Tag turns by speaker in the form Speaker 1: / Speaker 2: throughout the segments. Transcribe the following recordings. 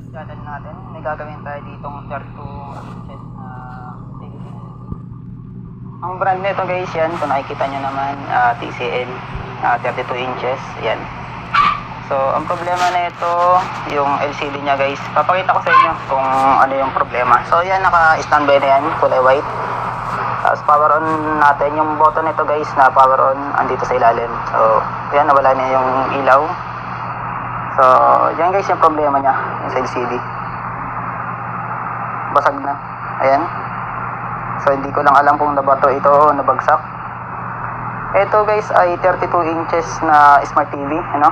Speaker 1: channel natin. May gagawin tayo ditong 32 inches na LED. Ang brand nito guys yan, kung nakikita nyo naman, TCL 32 inches, yan. So ang problema na ito, yung LCD nya guys, papakita ko sa inyo kung ano yung problema. So yan, naka-standby na yan, kulay white. Tapos power on natin, yung button nito guys na power on, andito sa ilalim. So yan, nawala na yung ilaw. So yan guys yung problema nya, yung sa LCD. Basag na, ayan. So hindi ko lang alam kung nabato ito o nabagsak. Ito guys ay 32 inches na Smart TV, ano?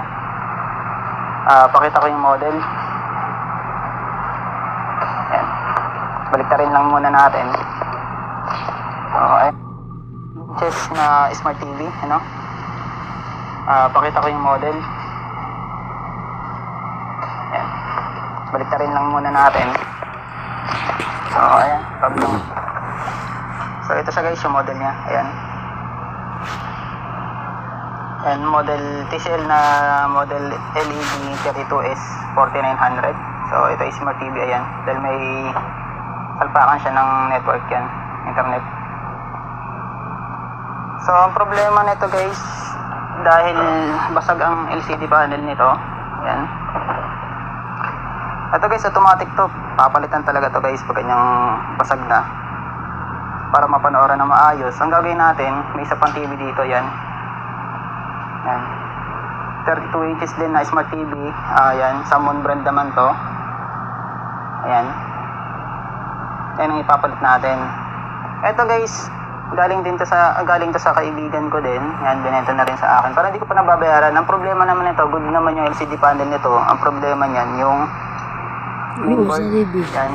Speaker 1: Pakita ko yung model. Ayan. Baliktarin lang muna natin. Okay. Inches na Smart TV, ano? Pakita ko yung model. Ayan. Baliktarin lang muna natin. So ayan, tablong. So ito siya guys, yung model niya. Ayan. And model TCL na model LED 32S 4900. So ito is Smart TV, ayan. Dahil may salpakan siya ng network yan, internet. So ang problema nito guys, dahil basag ang LCD panel nito, ayan. Ito guys, automatic to. Papalitan talaga to guys pag ganyang basag na, para mapanooran na maayos. Ang gagawin natin, may isa pang TV dito, yan. Yan. 32 inches din na Smart TV. Yan, Samsung brand naman to. Ayan. Yan ang ipapalit natin. Ito guys, galing to sa kaibigan ko din. Yan, binenta na rin sa akin. Para hindi ko pa nababayaran. Ang problema naman nito, good naman yung LCD panel nito. Ang problema niyan, yung mainboard. Yan.